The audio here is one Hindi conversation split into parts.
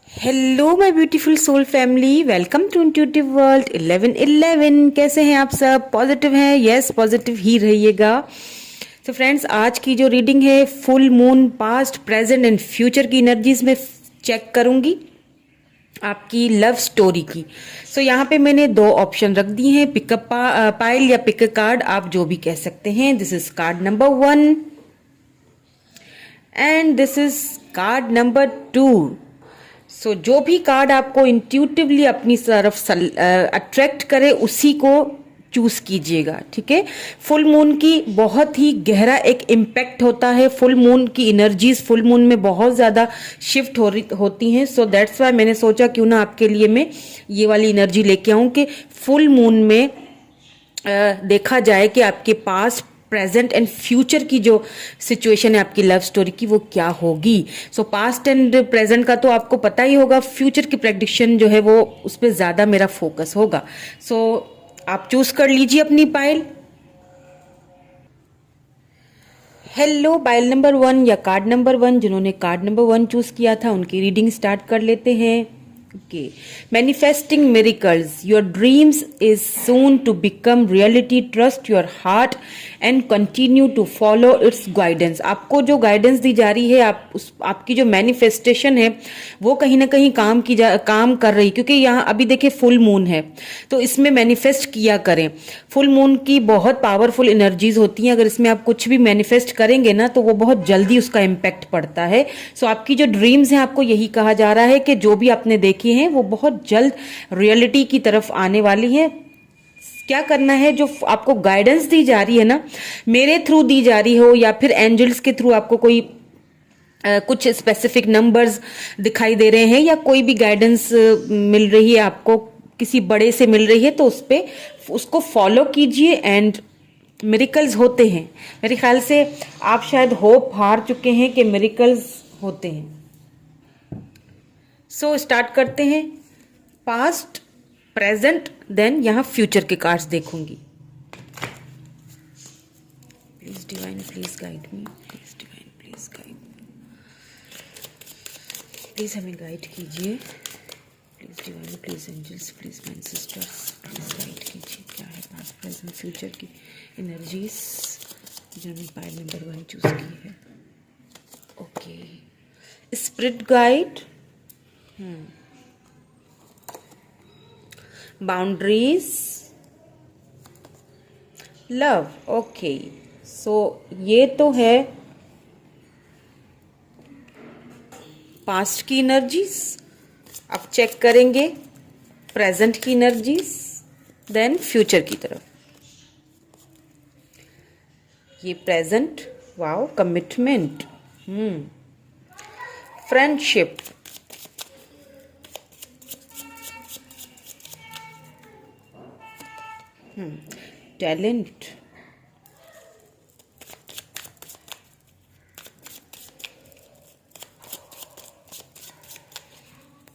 Hello my beautiful soul family, welcome to intuitive world 1111। कैसे हैं आप सब? पॉजिटिव हैं? यस, पॉजिटिव ही रहिएगा। तो फ्रेंड्स, आज की जो रीडिंग है full moon past present and future की एनर्जीज में चेक करूंगी आपकी लव स्टोरी की। सो यहाँ पे मैंने दो ऑप्शन रख दिए हैं, पिकअप पाइल या पिक कार्ड, आप जो भी कह सकते हैं। This is called number 1 and this is called number 2। सो जो भी कार्ड आपको इंट्यूटिवली अपनी तरफ अट्रैक्ट करे उसी को चूज कीजिएगा, ठीक है। फुल मून की बहुत ही गहरा एक इम्पैक्ट होता है। फुल मून की एनर्जीज फुल मून में बहुत ज़्यादा शिफ्ट होती हैं। सो दैट्स वाई मैंने सोचा क्यों ना आपके लिए मैं ये वाली एनर्जी लेके आऊँ कि फुल मून में देखा जाए कि आपके पास प्रेजेंट एंड फ्यूचर की जो सिचुएशन है आपकी लव स्टोरी की वो क्या होगी। सो पास्ट एंड प्रेजेंट का तो आपको पता ही होगा, फ्यूचर की प्रेडिक्शन जो है वो उस पर ज़्यादा मेरा फोकस होगा। सो आप चूज कर लीजिए अपनी पाइल। हेलो पाइल नंबर 1 या कार्ड नंबर 1, जिन्होंने कार्ड नंबर 1 चूज किया था उनकी रीडिंग स्टार्ट कर लेते हैं। Okay. Manifesting miracles. Your dreams is soon to become reality. Trust your heart and continue to follow its guidance. आपको जो गाइडेंस दी जा रही है, आपकी जो मैनिफेस्टेशन है वो कहीं ना कहीं काम कर रही, क्योंकि यहाँ अभी देखिए फुल मून है तो इसमें मैनिफेस्ट किया करें। फुल मून की बहुत पावरफुल एनर्जीज होती हैं, अगर इसमें आप कुछ भी मैनिफेस्ट करेंगे ना तो वो बहुत जल्दी उसका इम्पैक्ट पड़ता है। सो आपकी जो ड्रीम्स हैं आपको यही कहा जा रहा है कि जो भी आपने देखी हैं वो बहुत जल्द रियलिटी की तरफ आने वाली है। क्या करना है, जो आपको गाइडेंस दी जा रही है ना, मेरे थ्रू दी जा रही हो या फिर एंजल्स के थ्रू आपको कोई कुछ स्पेसिफिक नंबर्स दिखाई दे रहे हैं या कोई भी गाइडेंस मिल रही है आपको, किसी बड़े से मिल रही है, तो उसको फॉलो कीजिए एंड मिरेकल्स होते हैं। मेरे ख्याल से आप शायद होप हार चुके हैं कि मिरेकल्स होते हैं। सो स्टार्ट करते हैं। पास्ट, प्रेजेंट, देन यहाँ फ्यूचर के कार्ड्स देखूंगी। Please divine, please guide me, please divine, please guide me, please हमें गाइड कीजिए। Please divine, please angels, please my sisters, please guide कीजिए। क्या है पास्ट प्रेजेंट फ्यूचर की एनर्जीज जिन्होंने पाइल नंबर 1 चूज की है। Okay, spirit guide, boundaries, love. Okay, so ये तो है पास्ट की एनर्जीज। अब चेक करेंगे प्रेजेंट की एनर्जीज, देन फ्यूचर की तरफ। ये present, wow, commitment, friendship, talent,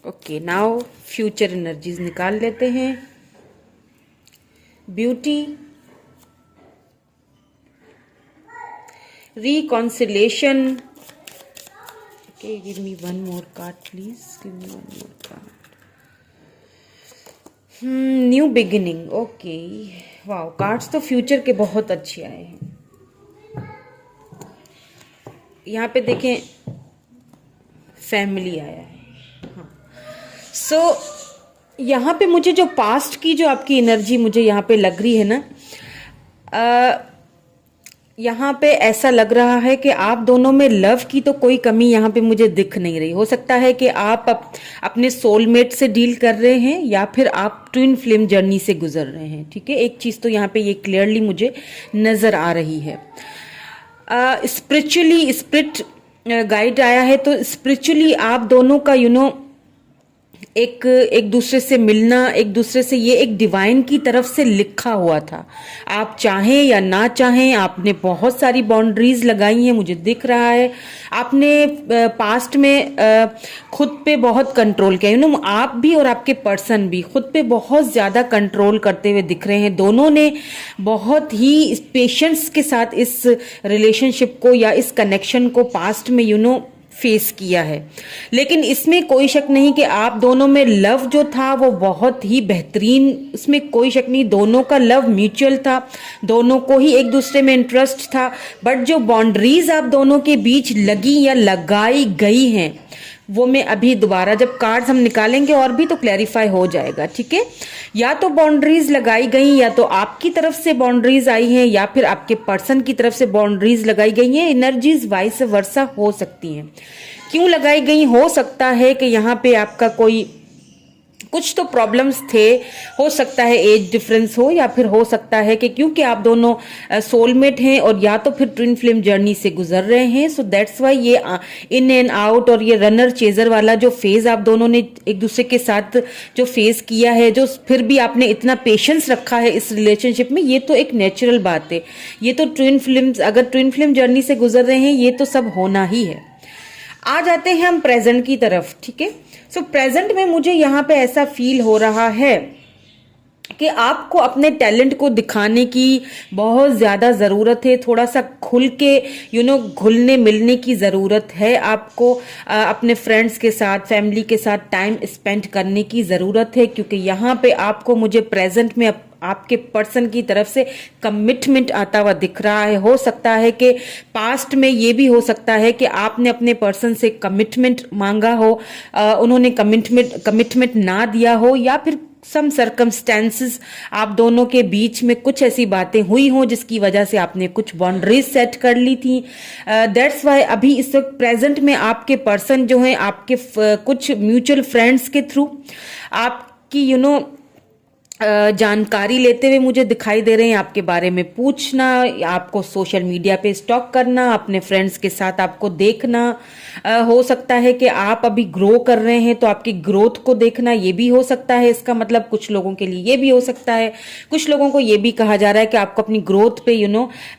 okay. Now future energies निकाल लेते हैं। Beauty, reconciliation. Okay, give me one more card please, give me one more card. New beginning. Okay, wow, cards तो फ्यूचर के बहुत अच्छे आए हैं। यहाँ पे देखें फैमिली आया है। हाँ, सो यहाँ पे मुझे जो पास्ट की जो आपकी एनर्जी मुझे यहाँ पे लग रही है ना, यहाँ पे ऐसा लग रहा है कि आप दोनों में लव की तो कोई कमी यहाँ पे मुझे दिख नहीं रही। हो सकता है कि आप अपने सोलमेट से डील कर रहे हैं या फिर आप ट्विन फ्लेम जर्नी से गुजर रहे हैं, ठीक है। एक चीज तो यहाँ पे ये क्लियरली मुझे नजर आ रही है। स्पिरिचुअली स्पिरिट गाइड आया है, तो स्पिरिचुअली आप दोनों का एक दूसरे से मिलना, एक दूसरे से, ये एक डिवाइन की तरफ से लिखा हुआ था। आप चाहें या ना चाहें, आपने बहुत सारी बाउंड्रीज लगाई हैं, मुझे दिख रहा है। आपने पास्ट में खुद पे बहुत कंट्रोल किया, आप भी और आपके पर्सन भी खुद पे बहुत ज्यादा कंट्रोल करते हुए दिख रहे हैं। दोनों ने बहुत ही पेशेंस के साथ इस रिलेशनशिप को या इस कनेक्शन को पास्ट में फेस किया है। लेकिन इसमें कोई शक नहीं कि आप दोनों में लव जो था वो बहुत ही बेहतरीन, इसमें कोई शक नहीं, दोनों का लव म्यूचुअल था, दोनों को ही एक दूसरे में इंटरेस्ट था। बट जो बाउंड्रीज आप दोनों के बीच लगी या लगाई गई हैं, वो मैं अभी दोबारा जब कार्ड्स हम निकालेंगे और भी तो क्लैरिफाई हो जाएगा, ठीक है। या तो बाउंड्रीज लगाई गई, या तो आपकी तरफ से बाउंड्रीज आई हैं, या फिर आपके पर्सन की तरफ से बाउंड्रीज लगाई गई हैं। एनर्जीज वाइस वर्सा हो सकती हैं। क्यों लगाई गई? हो सकता है कि यहाँ पे आपका कोई कुछ तो प्रॉब्लम्स थे, हो सकता है एज डिफरेंस हो, या फिर हो सकता है कि क्योंकि आप दोनों सोलमेट हैं और या तो फिर ट्विन फ्लेम जर्नी से गुजर रहे हैं, सो दैट्स वाई ये इन एंड आउट और ये रनर चेजर वाला जो फेज आप दोनों ने एक दूसरे के साथ जो फेस किया है, जो फिर भी आपने इतना पेशेंस रखा है इस रिलेशनशिप में, ये तो एक नेचुरल बात है। ये तो अगर ट्विन फ्लेम जर्नी से गुजर रहे हैं, ये तो सब होना ही है। आ जाते हैं हम प्रेजेंट की तरफ, ठीक है। सो प्रेजेंट में मुझे यहाँ पे ऐसा फील हो रहा है कि आपको अपने टैलेंट को दिखाने की बहुत ज़्यादा ज़रूरत है। थोड़ा सा खुल के घुलने मिलने की ज़रूरत है आपको। अपने फ्रेंड्स के साथ, फैमिली के साथ टाइम स्पेंड करने की ज़रूरत है, क्योंकि यहाँ पे आपको मुझे प्रेजेंट में आपके पर्सन की तरफ से कमिटमेंट आता हुआ दिख रहा है। हो सकता है कि पास्ट में ये भी हो सकता है कि आपने अपने पर्सन से कमिटमेंट मांगा हो, उन्होंने कमिटमेंट ना दिया हो, या फिर सम सर्कमस्टेंसेस आप दोनों के बीच में कुछ ऐसी बातें हुई हों जिसकी वजह से आपने कुछ बाउंड्रीज सेट कर ली थी। दैट्स वाई अभी इस वक्त प्रेजेंट में आपके पर्सन जो हैं, आपके कुछ म्यूचुअल फ्रेंड्स के थ्रू आपकी जानकारी लेते हुए मुझे दिखाई दे रहे हैं। आपके बारे में पूछना, आपको सोशल मीडिया पे स्टॉक करना, अपने फ्रेंड्स के साथ आपको देखना। हो सकता है कि आप अभी ग्रो कर रहे हैं तो आपकी ग्रोथ को देखना, ये भी हो सकता है। इसका मतलब कुछ लोगों के लिए ये भी हो सकता है, कुछ लोगों को ये भी कहा जा रहा है कि आपको अपनी ग्रोथ पे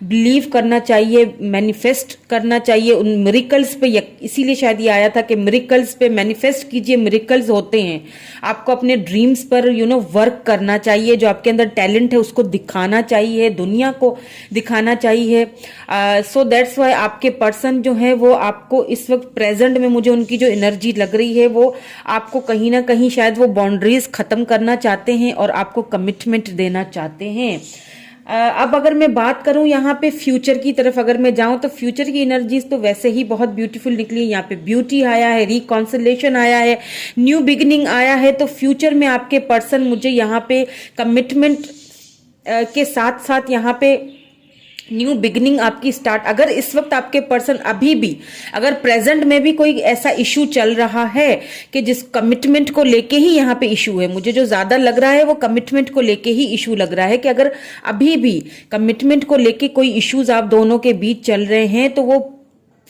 बिलीव करना चाहिए, मैनिफेस्ट करना चाहिए उन मिरेकल्स पे। इसीलिए शायद ये आया था कि मिरेकल्स पे मैनिफेस्ट कीजिए, मिरेकल्स होते हैं। आपको अपने ड्रीम्स पर वर्क करना चाहिए, जो आपके अंदर टैलेंट है उसको दिखाना चाहिए, दुनिया को दिखाना चाहिए। सो दैट्स वाई आपके पर्सन जो है वो आपको इस वक्त प्रेजेंट में, मुझे उनकी जो एनर्जी लग रही है, वो आपको कहीं ना कहीं शायद वो बाउंड्रीज खत्म करना चाहते हैं और आपको कमिटमेंट देना चाहते हैं। अब अगर मैं बात करूं यहाँ पे फ्यूचर की तरफ अगर मैं जाऊं, तो फ्यूचर की एनर्जीज तो वैसे ही बहुत ब्यूटीफुल निकली है। यहाँ पे ब्यूटी आया है, रिकॉन्सिलेशन आया है, न्यू बिगिनिंग आया है। तो फ्यूचर में आपके पर्सन मुझे यहाँ पे कमिटमेंट के साथ साथ यहाँ पे न्यू बिगिनिंग आपकी स्टार्ट। अगर इस वक्त आपके पर्सन अभी भी, अगर प्रेजेंट में भी कोई ऐसा इशू चल रहा है कि जिस कमिटमेंट को लेके ही यहाँ पे इशू है, मुझे जो ज्यादा लग रहा है वो कमिटमेंट को लेके ही इशू लग रहा है कि अगर अभी भी कमिटमेंट को लेके कोई इश्यूज आप दोनों के बीच चल रहे हैं तो वो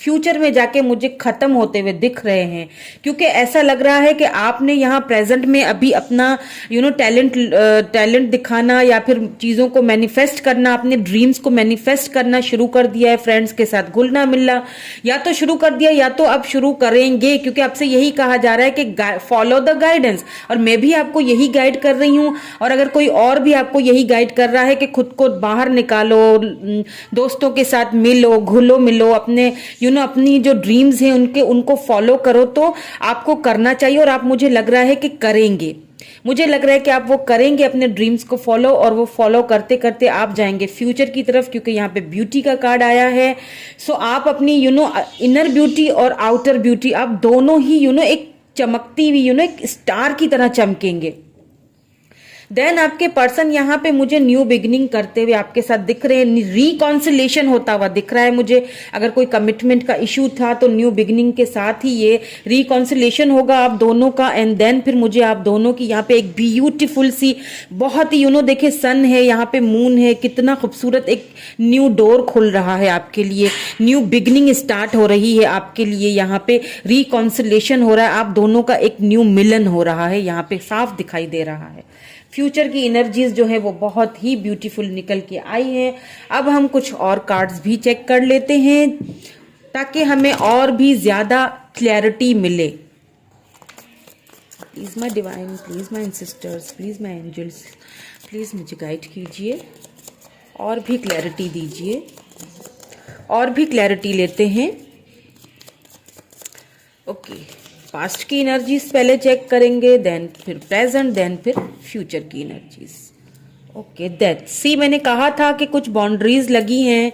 फ्यूचर में जाके मुझे खत्म होते हुए दिख रहे हैं। क्योंकि ऐसा लग रहा है कि आपने यहाँ प्रेजेंट में अभी अपना टैलेंट दिखाना या फिर चीजों को मैनिफेस्ट करना, अपने ड्रीम्स को मैनिफेस्ट करना शुरू कर दिया है। फ्रेंड्स के साथ घुलना मिलना या तो शुरू कर दिया या तो अब शुरू करेंगे, क्योंकि आपसे यही कहा जा रहा है कि फॉलो द गाइडेंस। और मैं भी आपको यही गाइड कर रही हूँ, और अगर कोई और भी आपको यही गाइड कर रहा है कि खुद को बाहर निकालो, दोस्तों के साथ मिलो, घुलो मिलो, अपने अपनी जो ड्रीम्स हैं उनको फॉलो करो, तो आपको करना चाहिए। और आप, मुझे लग रहा है कि करेंगे, मुझे लग रहा है कि आप वो करेंगे अपने ड्रीम्स को फॉलो, और वो फॉलो करते करते आप जाएंगे फ्यूचर की तरफ, क्योंकि यहाँ पे ब्यूटी का कार्ड आया है। सो आप अपनी इनर ब्यूटी और आउटर ब्यूटी, आप दोनों ही एक चमकती हुई एक स्टार की तरह चमकेंगे। देन आपके पर्सन यहाँ पे मुझे न्यू बिगिनिंग करते हुए आपके साथ दिख रहे हैं, रिकॉन्सिलेशन होता हुआ दिख रहा है मुझे। अगर कोई कमिटमेंट का इशू था तो न्यू बिगिनिंग के साथ ही ये रिकॉन्सिलेशन होगा आप दोनों का। एंड देन फिर मुझे आप दोनों की यहाँ पे एक ब्यूटीफुल सी, बहुत ही देखिए सन है, यहाँ पे मून है, कितना खूबसूरत एक न्यू डोर खुल रहा है आपके लिए, न्यू बिगिनिंग स्टार्ट हो रही है आपके लिए। यहाँ पे रिकॉन्सिलेशन हो रहा है, आप दोनों का एक न्यू मिलन हो रहा है, यहाँ पे साफ दिखाई दे रहा है। फ्यूचर की एनर्जीज जो है वो बहुत ही ब्यूटीफुल निकल के आई है। अब हम कुछ और कार्ड्स भी चेक कर लेते हैं ताकि हमें और भी ज्यादा क्लैरिटी मिले। Please my divine, please my sisters, please my angels, please मुझे गाइड कीजिए, और भी क्लैरिटी दीजिए, और भी क्लैरिटी लेते हैं। ओके, पास्ट की एनर्जीज पहले चेक करेंगे, देन फिर प्रेजेंट, देन फिर फ्यूचर की एनर्जीज। ओके, दैट सी मैंने कहा था कि कुछ बाउंड्रीज लगी हैं।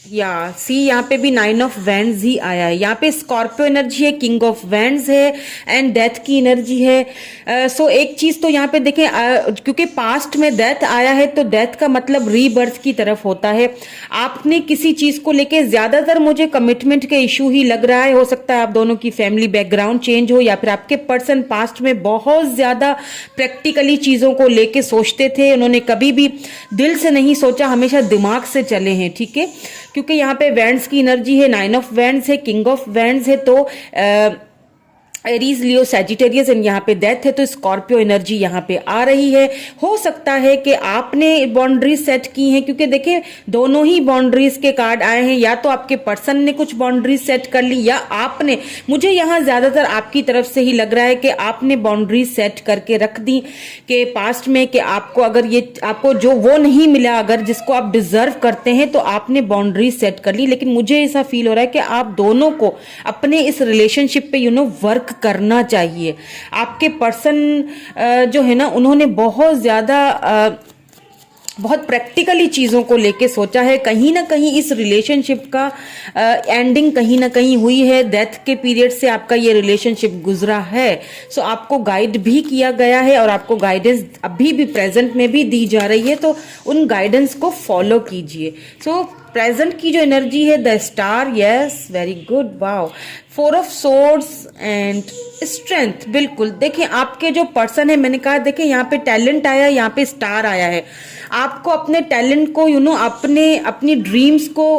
या सी यहाँ पे भी 9 ऑफ वैंड्स ही आया है। यहाँ पे स्कॉर्पियो एनर्जी है, किंग ऑफ वैंड्स है एंड डेथ की एनर्जी है। सो एक चीज तो यहाँ पे देखें, क्योंकि पास्ट में डेथ आया है तो डेथ का मतलब रीबर्थ की तरफ होता है। आपने किसी चीज को लेके, ज्यादातर मुझे कमिटमेंट के इशू ही लग रहा है। हो सकता है आप दोनों की फैमिली बैकग्राउंड चेंज हो, या फिर आपके पर्सन पास्ट में बहुत ज्यादा प्रैक्टिकली चीजों को लेके सोचते थे। उन्होंने कभी भी दिल से नहीं सोचा, हमेशा दिमाग से चले हैं, ठीक है। क्योंकि यहाँ पे वैंड्स की एनर्जी है, 9 ऑफ वैंड्स है, किंग ऑफ वैंड्स है, तो एरीज, लियो, सैजिटेरियस एंड यहाँ पे डेथ है, तो स्कॉर्पियो एनर्जी यहाँ पे आ रही है। हो सकता है कि आपने बाउंड्रीज सेट की हैं, क्योंकि देखिए दोनों ही बाउंड्रीज के कार्ड आए हैं। या तो आपके पर्सन ने कुछ बाउंड्रीज सेट कर ली, या आपने, मुझे यहाँ ज्यादातर आपकी तरफ से ही लग रहा है कि आपने बाउंड्रीज सेट करके रख दी कि पास्ट में, कि आपको अगर ये, आपको जो वो नहीं मिला, अगर जिसको आप डिजर्व करते हैं, तो आपने बाउंड्रीज सेट कर ली। लेकिन मुझे ऐसा फील हो रहा है कि आप दोनों को अपने इस रिलेशनशिप पे वर्क करना चाहिए। आपके पर्सन जो है ना, उन्होंने बहुत ज्यादा बहुत प्रैक्टिकली चीजों को लेके सोचा है। कहीं ना कहीं इस रिलेशनशिप का एंडिंग कहीं ना कहीं हुई है, डेथ के पीरियड से आपका ये रिलेशनशिप गुजरा है। सो आपको गाइड भी किया गया है और आपको गाइडेंस अभी भी प्रेजेंट में भी दी जा रही है, तो उन गाइडेंस को फॉलो कीजिए। सो प्रेजेंट की जो एनर्जी है, the star, yes, very good, wow, 4 of swords and strength. बिल्कुल, देखिए आपके जो पर्सन है, मैंने कहा देखिए यहाँ पे टैलेंट आया, यहाँ पे स्टार आया है। आपको अपने टैलेंट को अपने अपनी ड्रीम्स को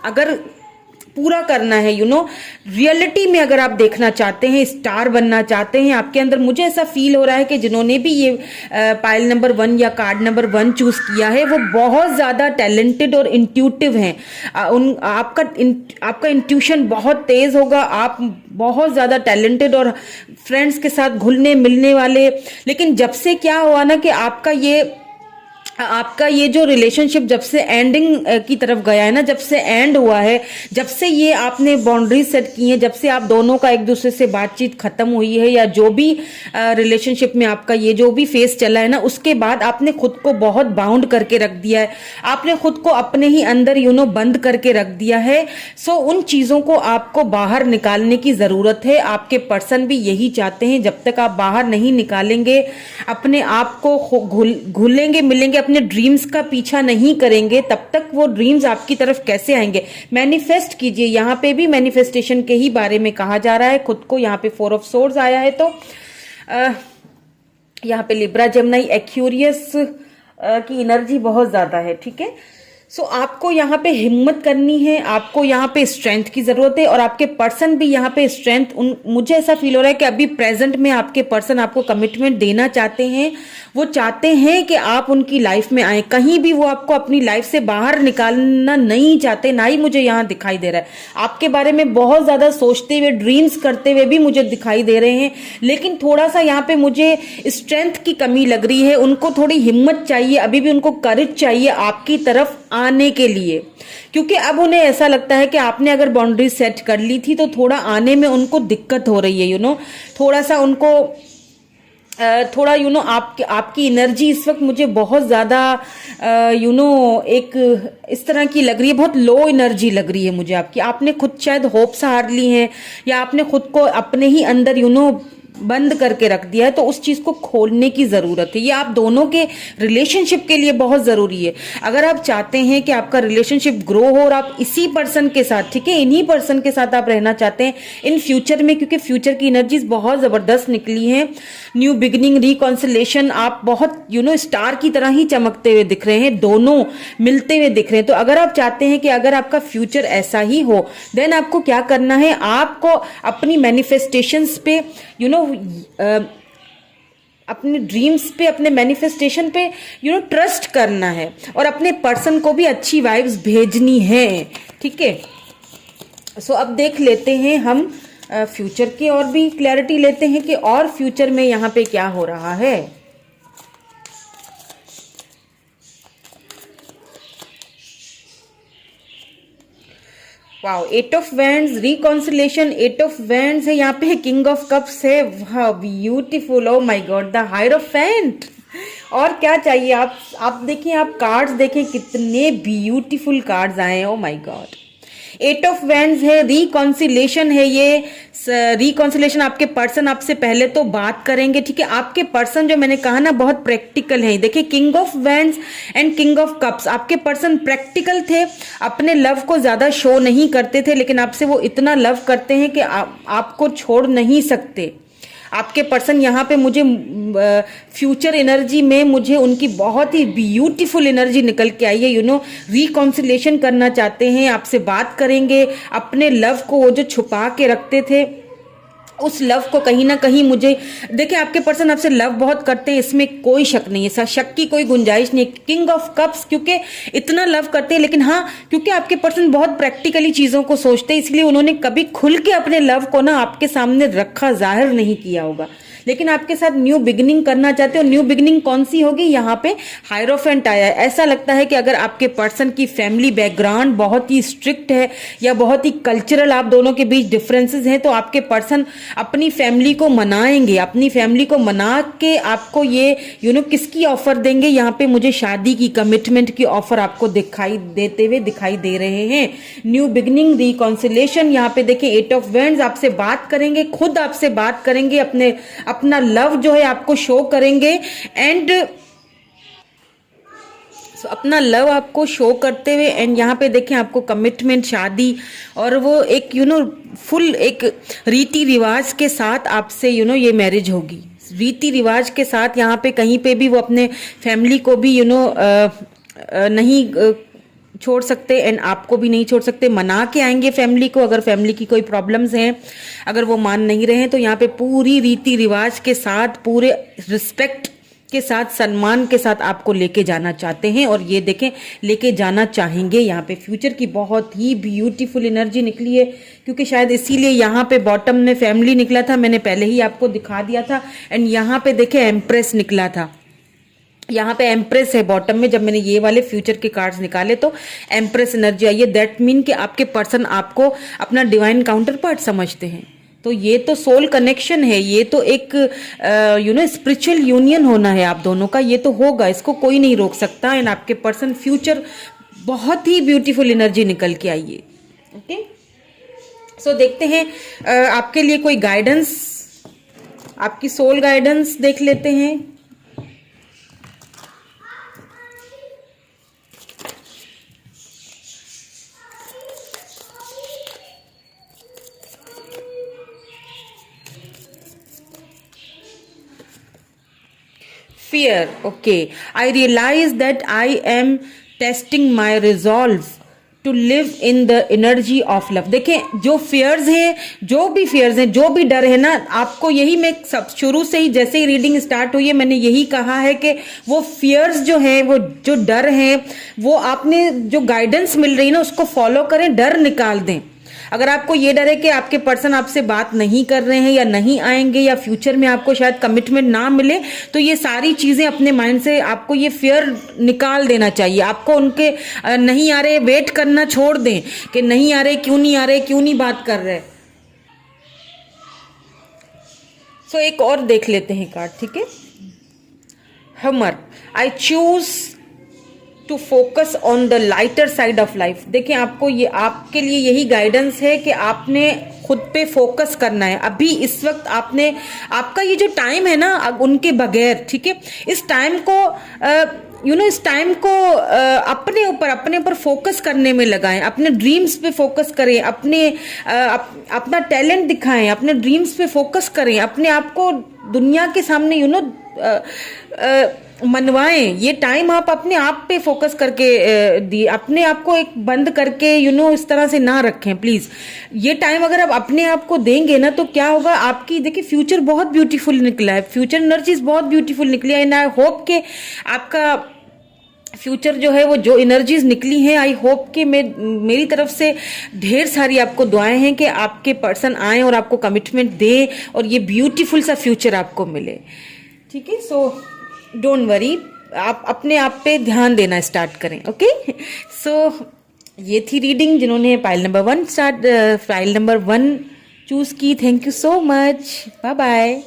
अगर पूरा करना है, रियलिटी में अगर आप देखना चाहते हैं, स्टार बनना चाहते हैं आपके अंदर, मुझे ऐसा फील हो रहा है कि जिन्होंने भी ये पाइल नंबर 1 या कार्ड नंबर 1 चूज किया है, वो बहुत ज्यादा टैलेंटेड और इंट्यूटिव हैं। आपका इंट्यूशन बहुत तेज होगा, आप बहुत ज्यादा टैलेंटेड और फ्रेंड्स के साथ घुलने मिलने वाले। लेकिन जब से क्या हुआ ना कि आपका ये जो रिलेशनशिप जब से एंडिंग की तरफ गया है ना, जब से एंड हुआ है, जब से ये आपने बाउंड्री सेट की है, जब से आप दोनों का एक दूसरे से बातचीत खत्म हुई है, या जो भी रिलेशनशिप में आपका ये जो भी फेस चला है ना, उसके बाद आपने खुद को बहुत बाउंड करके रख दिया है। आपने खुद को अपने ही अंदर बंद करके रख दिया है। सो उन चीजों को आपको बाहर निकालने की जरूरत है। आपके पर्सन भी यही चाहते हैं। जब तक आप बाहर नहीं निकालेंगे, अपने आप को घुलेंगे मिलेंगे, अपने ड्रीम्स का पीछा नहीं करेंगे, तब तक वो ड्रीम्स आपकी तरफ कैसे आएंगे। मैनिफेस्ट कीजिए, यहाँ पे भी मैनिफेस्टेशन के ही बारे में कहा जा रहा है खुद को। यहाँ पे 4 ऑफ सोर्ड्स आया है, तो यहाँ पे लिब्रा, जेमिनी, एक्वेरियस की एनर्जी बहुत ज्यादा है, ठीक है। सो आपको यहाँ पे हिम्मत करनी है, आपको यहाँ पे स्ट्रेंथ की जरूरत है, और आपके पर्सन भी यहाँ पे स्ट्रेंथ, मुझे ऐसा फील हो रहा है कि अभी प्रेजेंट में आपके पर्सन आपको कमिटमेंट देना चाहते हैं। वो चाहते हैं कि आप उनकी लाइफ में आए, कहीं भी वो आपको अपनी लाइफ से बाहर निकालना नहीं चाहते, ना ही मुझे यहाँ दिखाई दे रहा है। आपके बारे में बहुत ज्यादा सोचते हुए, ड्रीम्स करते हुए भी मुझे दिखाई दे रहे हैं, लेकिन थोड़ा सा यहाँ पे मुझे स्ट्रेंथ की कमी लग रही है। उनको थोड़ी हिम्मत चाहिए, अभी भी उनको करेज चाहिए आपकी तरफ आने के लिए, क्योंकि अब उन्हें ऐसा लगता है कि आपने अगर बाउंड्री सेट कर ली थी तो थोड़ा आने में उनको दिक्कत हो रही है। थोड़ा सा उनको थोड़ा आपकी एनर्जी इस वक्त मुझे बहुत ज्यादा एक इस तरह की लग रही है, बहुत लो एनर्जी लग रही है मुझे आपकी। आपने खुद शायद होप्स हार ली हैं, या आपने खुद को अपने ही अंदर बंद करके रख दिया है, तो उस चीज को खोलने की जरूरत है। ये आप दोनों के रिलेशनशिप के लिए बहुत जरूरी है। अगर आप चाहते हैं कि आपका रिलेशनशिप ग्रो हो और आप इसी पर्सन के साथ, ठीक है, इन्हीं पर्सन के साथ आप रहना चाहते हैं इन फ्यूचर में, क्योंकि फ्यूचर की एनर्जीज बहुत जबरदस्त निकली हैं। न्यू बिगिनिंग, रिकॉन्सिलेशन, आप बहुत स्टार की तरह ही चमकते हुए दिख रहे हैं, दोनों मिलते हुए दिख रहे हैं। तो अगर आप चाहते हैं कि अगर आपका फ्यूचर ऐसा ही हो, देन आपको क्या करना है, आपको अपनी मैनिफेस्टेशंस पे अपने ड्रीम्स पे, अपने मैनिफेस्टेशन पे ट्रस्ट करना है, और अपने पर्सन को भी अच्छी वाइब्स भेजनी है, ठीक है। सो अब देख लेते हैं हम फ्यूचर की और भी क्लैरिटी लेते हैं कि और फ्यूचर में यहाँ पे क्या हो रहा है। Wow, eight of wands, reconciliation, eight of wands है यहाँ पे, किंग ऑफ कप्स है, वाह beautiful, oh my god, the hierophant. और क्या चाहिए? आप देखें, आप कार्ड्स देखें, कितने ब्यूटीफुल कार्ड्स आए हैं, oh my god. Eight of wands है, रिकॉन्सिलेशन है, ये रिकॉन्सिलेशन, आपके पर्सन आपसे पहले तो बात करेंगे, ठीक है। आपके पर्सन जो मैंने कहा ना बहुत प्रैक्टिकल है, देखिए king of wands and king of cups, आपके पर्सन प्रैक्टिकल थे, अपने लव को ज्यादा शो नहीं करते थे, लेकिन आपसे वो इतना लव करते हैं कि आपको छोड़ नहीं सकते। आपके पर्सन यहाँ पे मुझे फ्यूचर एनर्जी में मुझे उनकी बहुत ही ब्यूटीफुल एनर्जी निकल के आई है, यू नो, रिकॉन्सिलेशन करना चाहते हैं, आपसे बात करेंगे, अपने लव को वो जो छुपा के रखते थे उस लव को कहीं ना कहीं मुझे, देखिए आपके पर्सन आपसे लव बहुत करते हैं, इसमें कोई शक नहीं है, शक की कोई गुंजाइश नहीं है। किंग ऑफ कप्स, क्योंकि इतना लव करते हैं, लेकिन हाँ क्योंकि आपके पर्सन बहुत प्रैक्टिकली चीजों को सोचते हैं, इसलिए उन्होंने कभी खुल के अपने लव को ना आपके सामने रखा, जाहिर नहीं किया होगा, लेकिन आपके साथ न्यू बिगिनिंग करना चाहते हो। न्यू बिगिनिंग कौन सी होगी? यहाँ पे हायरोफेंट आया है। ऐसा लगता है कि अगर आपके पर्सन की फैमिली बैकग्राउंड बहुत ही स्ट्रिक्ट है या बहुत ही कल्चरल, आप दोनों के बीच डिफरेंसेस हैं, तो आपके पर्सन अपनी फैमिली को मनाएंगे, अपनी फैमिली को मना के आपको ये यू नो किसकी ऑफर देंगे? यहाँ पे मुझे शादी की, कमिटमेंट की ऑफर आपको दिखाई देते हुए दिखाई दे रहे हैं। न्यू बिगिनिंग, रिकॉन्सिलेशन, यहाँ पे देखिए एट ऑफ वैंड्स, आपसे बात करेंगे, खुद आपसे बात करेंगे, अपना लव जो है आपको शो करेंगे, एंड अपना लव आपको शो करते हुए, एंड यहाँ पे देखें आपको कमिटमेंट, शादी, और वो एक यू नो फुल एक रीति रिवाज के साथ आपसे यू नो ये मैरिज होगी, रीति रिवाज के साथ। यहाँ पे कहीं पे भी वो अपने फैमिली को भी यू नो नहीं छोड़ सकते, एंड आपको भी नहीं छोड़ सकते, मना के आएंगे फैमिली को। अगर फैमिली की कोई प्रॉब्लम्स हैं, अगर वो मान नहीं रहे हैं, तो यहाँ पे पूरी रीति रिवाज के साथ, पूरे रिस्पेक्ट के साथ, सम्मान के साथ आपको लेके जाना चाहते हैं, और ये देखें लेके जाना चाहेंगे। यहाँ पे फ्यूचर की बहुत ही ब्यूटीफुल एनर्जी निकली है, क्योंकि शायद इसीलिए यहाँ पे बॉटम में फैमिली निकला था, मैंने पहले ही आपको दिखा दिया था, एंड यहाँ पे देखें एम्प्रेस निकला था, यहाँ पे एम्प्रेस है बॉटम में। जब मैंने ये वाले फ्यूचर के कार्ड्स निकाले तो एम्प्रेस एनर्जी आई है। दैट मीन कि आपके पर्सन आपको अपना डिवाइन काउंटर पार्ट समझते हैं, तो ये तो सोल कनेक्शन है, ये तो एक यू नो स्पिरिचुअल यूनियन होना है आप दोनों का, ये तो होगा, इसको कोई नहीं रोक सकता। एंड आपके पर्सन फ्यूचर बहुत ही ब्यूटीफुल एनर्जी निकल के आई है। ओके, सो देखते हैं आपके लिए कोई गाइडेंस, आपकी सोल गाइडेंस देख लेते हैं। Fear, okay. I realize that I am testing my resolve to live in the energy of love. देखें जो फियर्स हैं, जो भी फियर्स हैं, जो भी डर है ना, आपको यही मैं सब शुरू से ही, जैसे ही रीडिंग स्टार्ट हुई है, मैंने यही कहा है कि वो फियर्स जो हैं, वो जो डर हैं, वो आपने जो गाइडेंस मिल रही है ना, उसको फॉलो करें, डर निकाल दें। अगर आपको ये डर है कि आपके पर्सन आपसे बात नहीं कर रहे हैं या नहीं आएंगे, या फ्यूचर में आपको शायद कमिटमेंट ना मिले, तो ये सारी चीजें अपने माइंड से आपको ये फियर निकाल देना चाहिए। आपको उनके नहीं आ रहे, वेट करना छोड़ दें कि नहीं आ रहे, क्यों नहीं आ रहे, क्यों नहीं बात कर रहे। सो एक और देख लेते हैं कार्ड, ठीक है। हमर, I choose to focus on the lighter side of life. देखिए आपको ये, आपके लिए यही गाइडेंस है कि आपने खुद पे फोकस करना है। अभी इस वक्त आपने, आपका ये जो टाइम है ना उनके बगैर, ठीक है, इस टाइम को यू नो इस टाइम को अपने ऊपर फोकस करने में लगाएं, अपने ड्रीम्स पे फोकस करें, अपना टैलेंट दिखाएं, अपने ड्रीम्स पे फोकस करें, अपने आप को दुनिया के सामने यू नो मनवाएं। ये टाइम आप अपने आप पे फोकस करके दिए, अपने आप को एक बंद करके यू नो इस तरह से ना रखें प्लीज। ये टाइम अगर आप अपने आप को देंगे ना, तो क्या होगा, आपकी देखिए फ्यूचर बहुत ब्यूटीफुल निकला है, फ्यूचर एनर्जीज बहुत ब्यूटीफुल निकली है, एंड आई होप के आपका फ्यूचर जो है, वो जो एनर्जीज निकली हैं, आई होप कि मेरी तरफ से ढेर सारी आपको दुआएं हैं कि आपके पर्सन आए और आपको कमिटमेंट दे, और ये ब्यूटीफुल सा फ्यूचर आपको मिले, ठीक है। सो डोंट वरी, आप अपने आप पे ध्यान देना स्टार्ट करें, ओके। सो ये थी रीडिंग जिन्होंने फाइल नंबर 1 चूज की। Thank you so much, bye bye.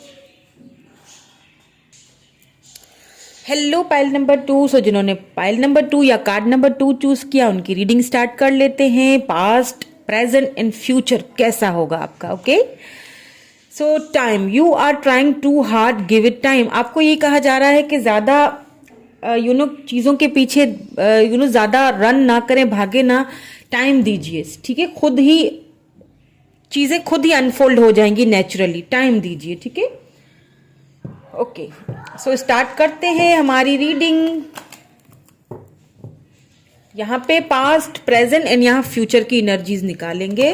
Hello pile number 2। So जिन्होंने पाइल नंबर 2 या कार्ड नंबर 2 चूज किया उनकी रीडिंग स्टार्ट कर लेते हैं। पास्ट, प्रेजेंट एंड फ्यूचर कैसा होगा आपका। Okay, so time, you are trying too hard, give it time. आपको ये कहा जा रहा है कि ज्यादा चीजों के पीछे ज्यादा रन ना करें, भागे ना, टाइम दीजिए। ठीक है, चीजें खुद ही अनफोल्ड हो जाएंगी नेचुरली, टाइम दीजिए। ठीक है, ओके, सो स्टार्ट करते हैं हमारी रीडिंग। यहां पे पास्ट, प्रेजेंट एंड यहां फ्यूचर की एनर्जीज निकालेंगे।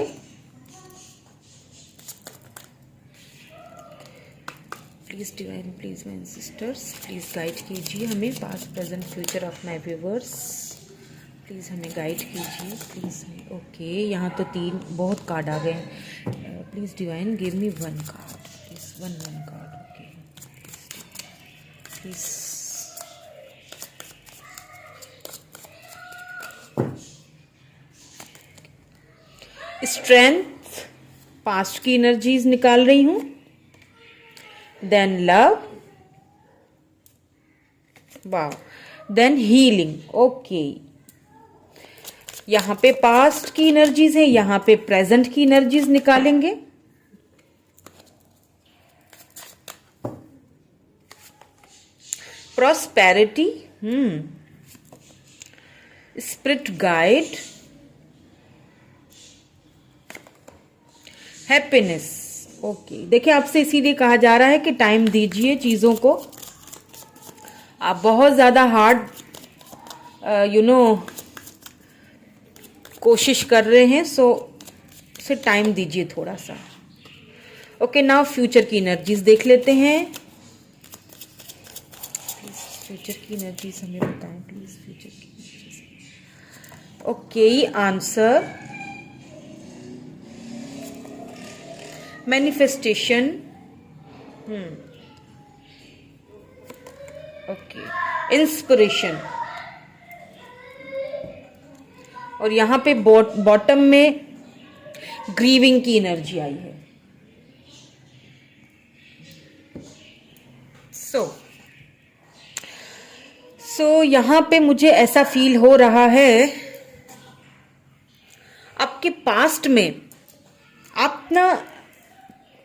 Please divine, please my sisters, please guide कीजिए हमें, past present future of my viewers, please हमें गाइड कीजिए प्लीज। ओके, यहाँ तो 3 बहुत कार्ड आ गए। Please divine give me 1 card please, one card. Okay please, strength, past की एनर्जीज निकाल रही हूं। देन लव, वाव, देन हीलिंग। ओके, यहां पे पास्ट की एनर्जीज है, यहां पे प्रेजेंट की एनर्जीज निकालेंगे। Prosperity, spirit guide, happiness. Okay, देखिए आपसे इसीलिए कहा जा रहा है कि टाइम दीजिए चीजों को। आप बहुत ज्यादा हार्ड कोशिश कर रहे हैं, सो उसे टाइम दीजिए थोड़ा सा। ओके, नाउ फ्यूचर की एनर्जीज देख लेते हैं। प्लीज फ्यूचर की एनर्जीज हमें बताएं, प्लीज फ्यूचर की energies. Okay, answer, manifestation, okay, inspiration, और यहां पे बॉटम में ग्रीविंग की एनर्जी आई है। सो यहां पे मुझे ऐसा फील हो रहा है आपके पास्ट में आप ना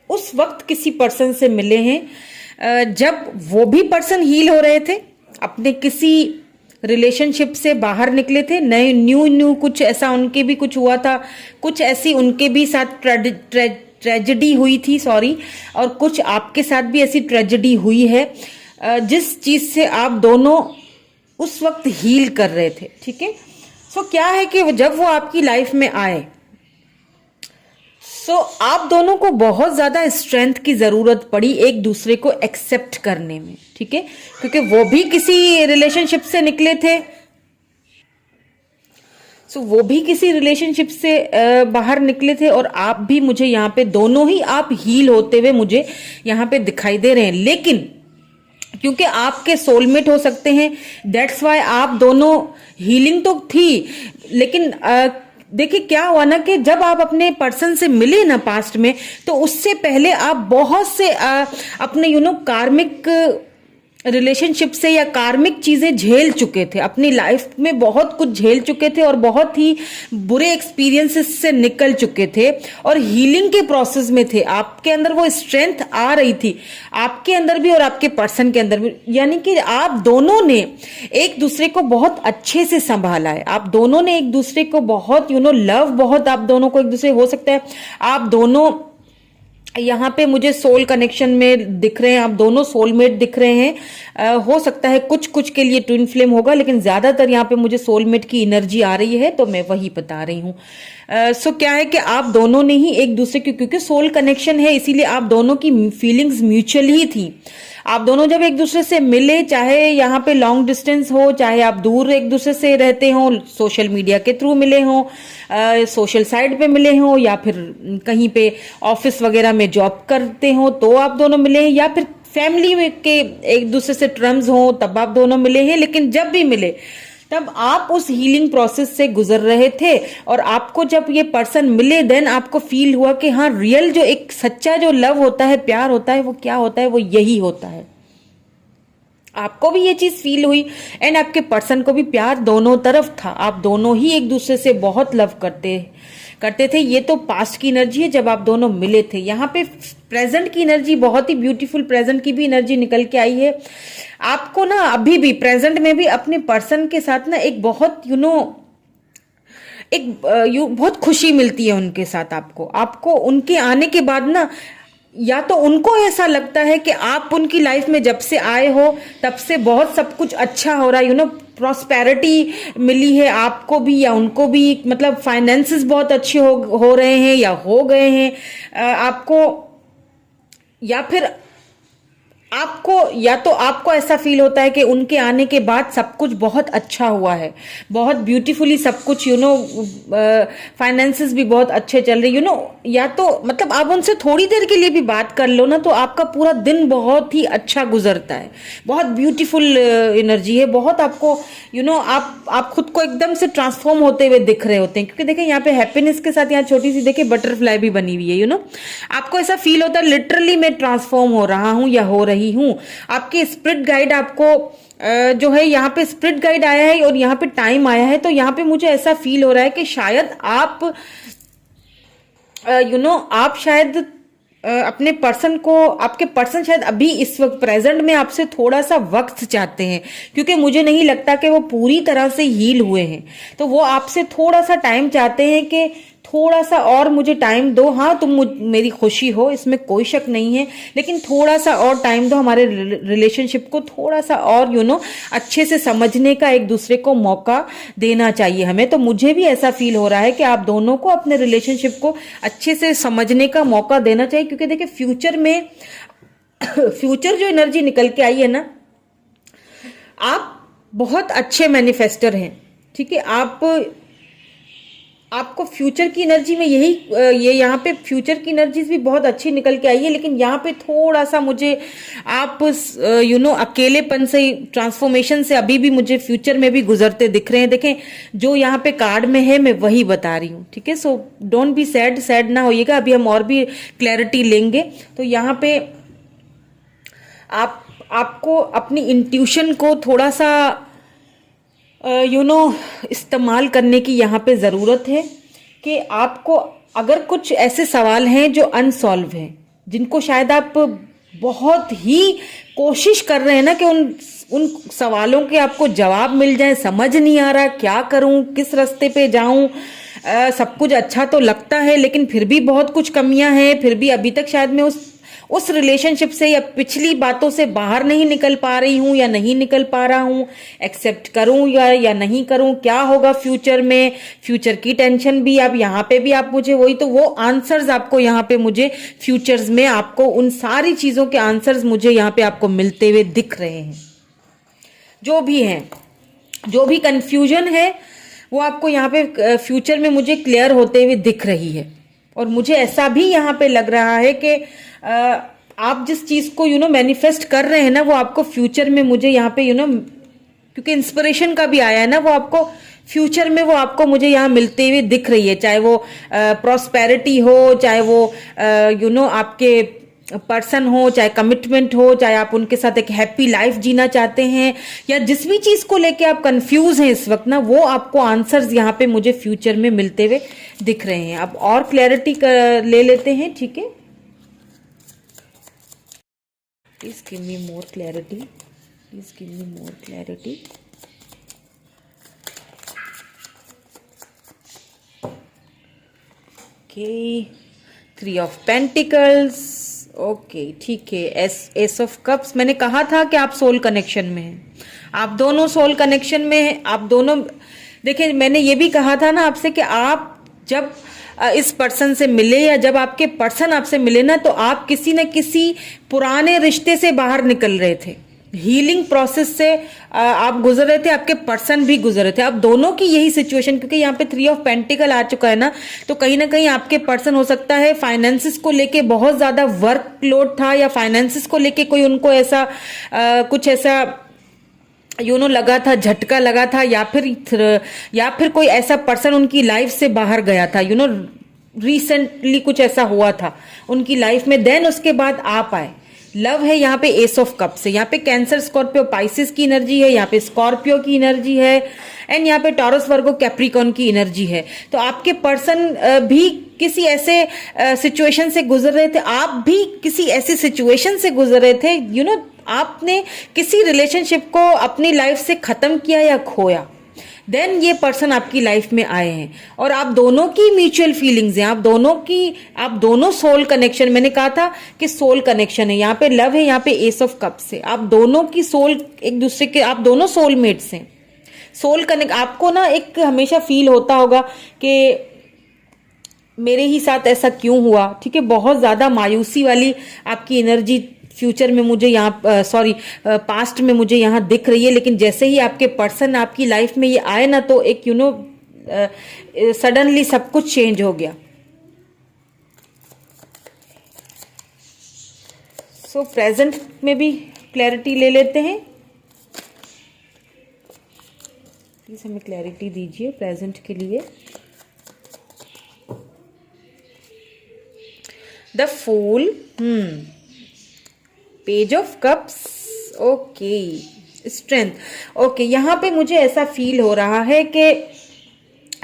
उस वक्त किसी पर्सन से मिले हैं जब वो भी पर्सन हील हो रहे थे, अपने किसी रिलेशनशिप से बाहर निकले थे, नए न्यू कुछ ऐसा उनके भी कुछ हुआ था, कुछ ऐसी उनके भी साथ ट्रेजेडी हुई थी, सॉरी, और कुछ आपके साथ भी ऐसी ट्रेजेडी हुई है जिस चीज से आप दोनों उस वक्त हील कर रहे थे। ठीक है, सो क्या है कि जब वो आपकी लाइफ में आए, सो आप दोनों को बहुत ज्यादा स्ट्रेंथ की जरूरत पड़ी एक दूसरे को एक्सेप्ट करने में। ठीक है, क्योंकि वो भी किसी रिलेशनशिप से निकले थे, सो वो भी किसी रिलेशनशिप से बाहर निकले थे, और आप भी, मुझे यहाँ पे दोनों ही आप हील होते हुए मुझे यहाँ पे दिखाई दे रहे हैं। लेकिन क्योंकि आपके सोलमेट हो सकते हैं, दैट्स वाई आप दोनों, हीलिंग तो थी, लेकिन देखिए क्या हुआ ना कि जब आप अपने पर्सन से मिले ना पास्ट में, तो उससे पहले आप बहुत से अपने कार्मिक रिलेशनशिप से या कार्मिक चीजें झेल चुके थे, अपनी लाइफ में बहुत कुछ झेल चुके थे और बहुत ही बुरे एक्सपीरियंसेस से निकल चुके थे और हीलिंग के प्रोसेस में थे। आपके अंदर वो स्ट्रेंथ आ रही थी, आपके अंदर भी और आपके पर्सन के अंदर भी, यानी कि आप दोनों ने एक दूसरे को बहुत अच्छे से संभाला है, आप दोनों ने एक दूसरे को बहुत लव, बहुत आप दोनों को एक दूसरे, हो सकता है आप दोनों यहाँ पे मुझे सोल कनेक्शन में दिख रहे हैं, आप दोनों सोलमेट दिख रहे हैं। हो सकता है कुछ कुछ के लिए ट्विन फ्लेम होगा, लेकिन ज्यादातर यहाँ पे मुझे सोलमेट की एनर्जी आ रही है, तो मैं वही बता रही हूँ। सो क्या है कि आप दोनों ने ही एक दूसरे की, क्योंकि सोल कनेक्शन है इसीलिए आप दोनों की फीलिंग्स म्यूचुअल ही थी। आप दोनों जब एक दूसरे से मिले, चाहे यहाँ पे लॉन्ग डिस्टेंस हो, चाहे आप दूर एक दूसरे से रहते हो, सोशल मीडिया के थ्रू मिले हो, सोशल साइट पे मिले हो, या फिर कहीं पे ऑफिस वगैरह में जॉब करते हो तो आप दोनों मिले हैं, या फिर फैमिली में के एक दूसरे से टर्म्स हो तब आप दोनों मिले हैं, लेकिन जब भी मिले तब आप उस हीलिंग प्रोसेस से गुजर रहे थे और आपको जब ये पर्सन मिले देन आपको फील हुआ कि हाँ, रियल जो एक सच्चा जो लव होता है, प्यार होता है, वो क्या होता है, वो यही होता है। आपको भी ये चीज फील हुई एंड आपके पर्सन को भी। प्यार दोनों तरफ था, आप दोनों ही एक दूसरे से बहुत लव करते करते थे। ये तो पास्ट की एनर्जी है जब आप दोनों मिले थे। यहाँ पे प्रेजेंट की एनर्जी बहुत ही ब्यूटीफुल, प्रेजेंट की भी एनर्जी निकल के आई है। आपको ना अभी भी प्रेजेंट में भी अपने पर्सन के साथ ना एक बहुत बहुत खुशी मिलती है उनके साथ। आपको उनके आने के बाद ना, या तो उनको ऐसा लगता है कि आप उनकी लाइफ में जब से आए हो तब से बहुत सब कुछ अच्छा हो रहा है, प्रॉस्पेरिटी मिली है आपको भी या उनको भी, मतलब फाइनेंसेस बहुत अच्छे हो रहे हैं या हो गए हैं आपको, या फिर आपको ऐसा फील होता है कि उनके आने के बाद सब कुछ बहुत अच्छा हुआ है, बहुत ब्यूटीफुली सब कुछ, फाइनेंसेस भी बहुत अच्छे चल रहे, या तो मतलब आप उनसे थोड़ी देर के लिए भी बात कर लो ना तो आपका पूरा दिन बहुत ही अच्छा गुजरता है। बहुत ब्यूटीफुल एनर्जी है, बहुत आपको आप खुद को एकदम से ट्रांसफॉर्म होते हुए दिख रहे होते हैं। क्योंकि देखिए यहाँ पे हैप्पीनेस के साथ यहाँ छोटी सी देखिए बटरफ्लाई भी बनी हुई है। आपको ऐसा फील होता है लिटरली मैं ट्रांसफॉर्म हो रहा हूं या हो रही हूं। आपके स्पिरिट गाइड आपको जो है, यहाँ पे स्पिरिट गाइड आया है और यहाँ पे टाइम आया है। तो यहाँ पे मुझे ऐसा फील हो रहा है कि शायद आप आप शायद अपने पर्सन को, आपके पर्सन शायद अभी इस वक्त प्रेजेंट में आपसे थोड़ा सा वक्त चाहते हैं, क्योंकि मुझे नहीं लगता कि वो पूरी तरह से हील हुए हैं। तो वो आपसे थोड़ा सा टाइम चाहते हैं कि थोड़ा सा और मुझे टाइम दो। हाँ, तुम मेरी खुशी हो, इसमें कोई शक नहीं है, लेकिन थोड़ा सा और टाइम दो, हमारे रिलेशनशिप को थोड़ा सा और अच्छे से समझने का एक दूसरे को मौका देना चाहिए हमें। तो मुझे भी ऐसा फील हो रहा है कि आप दोनों को अपने रिलेशनशिप को अच्छे से समझने का मौका देना चाहिए। क्योंकि देखिए फ्यूचर में फ्यूचर जो एनर्जी निकल के आई है ना, आप बहुत अच्छे मैनिफेस्टर हैं, ठीक है। आपको फ्यूचर की एनर्जी में ये यहाँ पे फ्यूचर की एनर्जीज भी बहुत अच्छी निकल के आई है, लेकिन यहाँ पे थोड़ा सा मुझे आप अकेलेपन से, ट्रांसफॉर्मेशन से अभी भी मुझे फ्यूचर में भी गुजरते दिख रहे हैं। देखें जो यहाँ पे कार्ड में है मैं वही बता रही हूँ, ठीक है। सो डोंट बी सैड ना होइएगा, अभी हम और भी क्लैरिटी लेंगे। तो यहाँ पे आपको अपनी इंट्यूशन को थोड़ा सा इस्तेमाल करने की यहाँ पे ज़रूरत है कि आपको अगर कुछ ऐसे सवाल हैं जो अनसॉल्व हैं, जिनको शायद आप बहुत ही कोशिश कर रहे हैं ना कि उन सवालों के आपको जवाब मिल जाए, समझ नहीं आ रहा क्या करूं, किस रास्ते पे जाऊं, सब कुछ अच्छा तो लगता है लेकिन फिर भी बहुत कुछ कमियां हैं, फिर भी अभी तक शायद मैं उस रिलेशनशिप से या पिछली बातों से बाहर नहीं निकल पा रही हूं या नहीं निकल पा रहा हूं, एक्सेप्ट करूं या नहीं करूं, क्या होगा फ्यूचर में, फ्यूचर की टेंशन भी। अब यहाँ पे भी आप मुझे वो आंसर्स आपको यहाँ पे मुझे फ्यूचर्स में आपको उन सारी चीजों के आंसर्स मुझे यहाँ पे आपको मिलते हुए दिख रहे हैं। जो भी हैं, जो भी कंफ्यूजन है वो आपको यहाँ पे फ्यूचर में मुझे क्लियर होते हुए दिख रही है। और मुझे ऐसा भी यहाँ पे लग रहा है कि आप जिस चीज को मैनिफेस्ट कर रहे हैं ना, वो आपको फ्यूचर में मुझे यहाँ पे क्योंकि इंस्पिरेशन का भी आया है ना, वो आपको फ्यूचर में वो आपको मुझे यहाँ मिलते हुए दिख रही है। चाहे वो प्रॉस्पेरिटी हो, चाहे वो आपके पर्सन हो, चाहे कमिटमेंट हो, चाहे आप उनके साथ एक हैप्पी लाइफ जीना चाहते हैं, या जिस भी चीज को लेके आप कंफ्यूज हैं इस वक्त ना, वो आपको आंसर्स यहाँ पे मुझे फ्यूचर में मिलते हुए दिख रहे हैं। अब और क्लैरिटी ले लेते हैं, ठीक है। Please give me more clarity, please give me more clarity. Okay, 3 of pentacles, okay ठीक है। एस ऑफ कप्स, मैंने कहा था कि आप सोल कनेक्शन में हैं, आप दोनों सोल कनेक्शन में हैं, आप दोनों। देखिए मैंने ये भी कहा था ना आपसे कि आप जब इस पर्सन से मिले या जब आपके पर्सन आपसे मिले ना, तो आप किसी न किसी पुराने रिश्ते से बाहर निकल रहे थे, हीलिंग प्रोसेस से आप गुजर रहे थे, आपके पर्सन भी गुजर रहे थे। अब दोनों की यही सिचुएशन, क्योंकि यहाँ पे 3 ऑफ पेंटिकल आ चुका है ना, तो कहीं ना कहीं आपके पर्सन हो सकता है फाइनेंसिस को लेके बहुत ज्यादा वर्कलोड था, या फाइनेंसिस को लेके कोई उनको ऐसा कुछ ऐसा लगा था, झटका लगा था, या फिर कोई ऐसा पर्सन उनकी लाइफ से बाहर गया था, रिसेंटली कुछ ऐसा हुआ था उनकी लाइफ में, देन उसके बाद आप आए। लव है यहाँ पे एस ऑफ कप से, यहाँ पे कैंसर स्कॉर्पियो पाइसिस की एनर्जी है, यहाँ पे स्कॉर्पियो की एनर्जी है, एंड यहाँ पे टॉरस वर्गो कैप्रिकॉन की एनर्जी है। तो आपके पर्सन भी किसी ऐसे सिचुएशन से गुजर रहे थे, आप भी किसी ऐसी सिचुएशन से गुजर रहे थे, आपने किसी रिलेशनशिप को अपनी लाइफ से खत्म किया या खोया, देन ये पर्सन आपकी लाइफ में आए हैं और आप दोनों की म्यूचुअल फीलिंग्स हैं, आप दोनों सोल कनेक्शन, मैंने कहा था कि सोल कनेक्शन है, यहाँ पे लव है, यहाँ पे एस ऑफ कप से, आप दोनों की सोल एक दूसरे के, आप दोनों सोलमेट्स हैं। सोल कनेक्ट आपको ना एक हमेशा फील होता होगा कि मेरे ही साथ ऐसा क्यों हुआ, ठीक है, बहुत ज्यादा मायूसी वाली आपकी एनर्जी फ्यूचर में मुझे यहाँ पास्ट में मुझे यहाँ दिख रही है, लेकिन जैसे ही आपके पर्सन आपकी लाइफ में ये आए ना, तो एक सडनली सब कुछ चेंज हो गया। सो प्रेजेंट में भी क्लैरिटी ले लेते हैं, प्लीज हमें क्लैरिटी दीजिए प्रेजेंट के लिए। The fool, page of cups, okay, strength, okay. यहाँ पे मुझे ऐसा फील हो रहा है कि